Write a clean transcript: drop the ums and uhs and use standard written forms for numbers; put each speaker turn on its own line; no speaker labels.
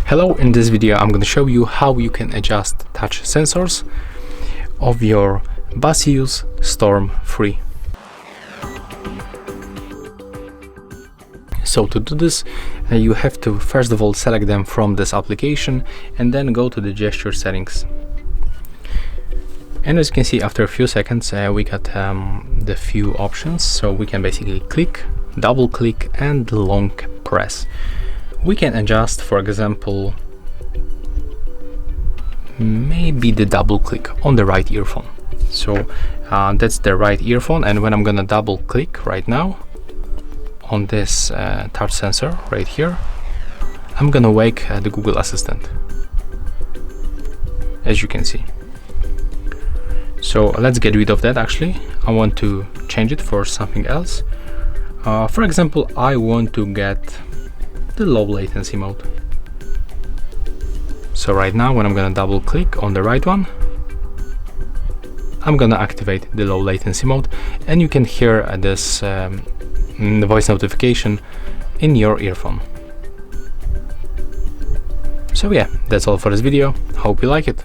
Hello, in this video I'm going to show you how you can adjust touch sensors of your Baseus Storm 3. So to do this, you have to first of all select them from this application and then go to the gesture settings. And as you can see, after a few seconds we got the few options, so we can basically click, double click and long press. We can adjust, for example, maybe the double click on the right earphone. So that's the right earphone, and when I'm gonna double click right now on this touch sensor right here, I'm gonna wake the Google Assistant, as you can see. So let's get rid of that. Actually, I want to change it for something else. For example, I want to get the low latency mode. So right now when I'm gonna double click on the right one, I'm gonna activate the low latency mode, and you can hear this voice notification in your earphone. So yeah, that's all for this video. Hope you like it.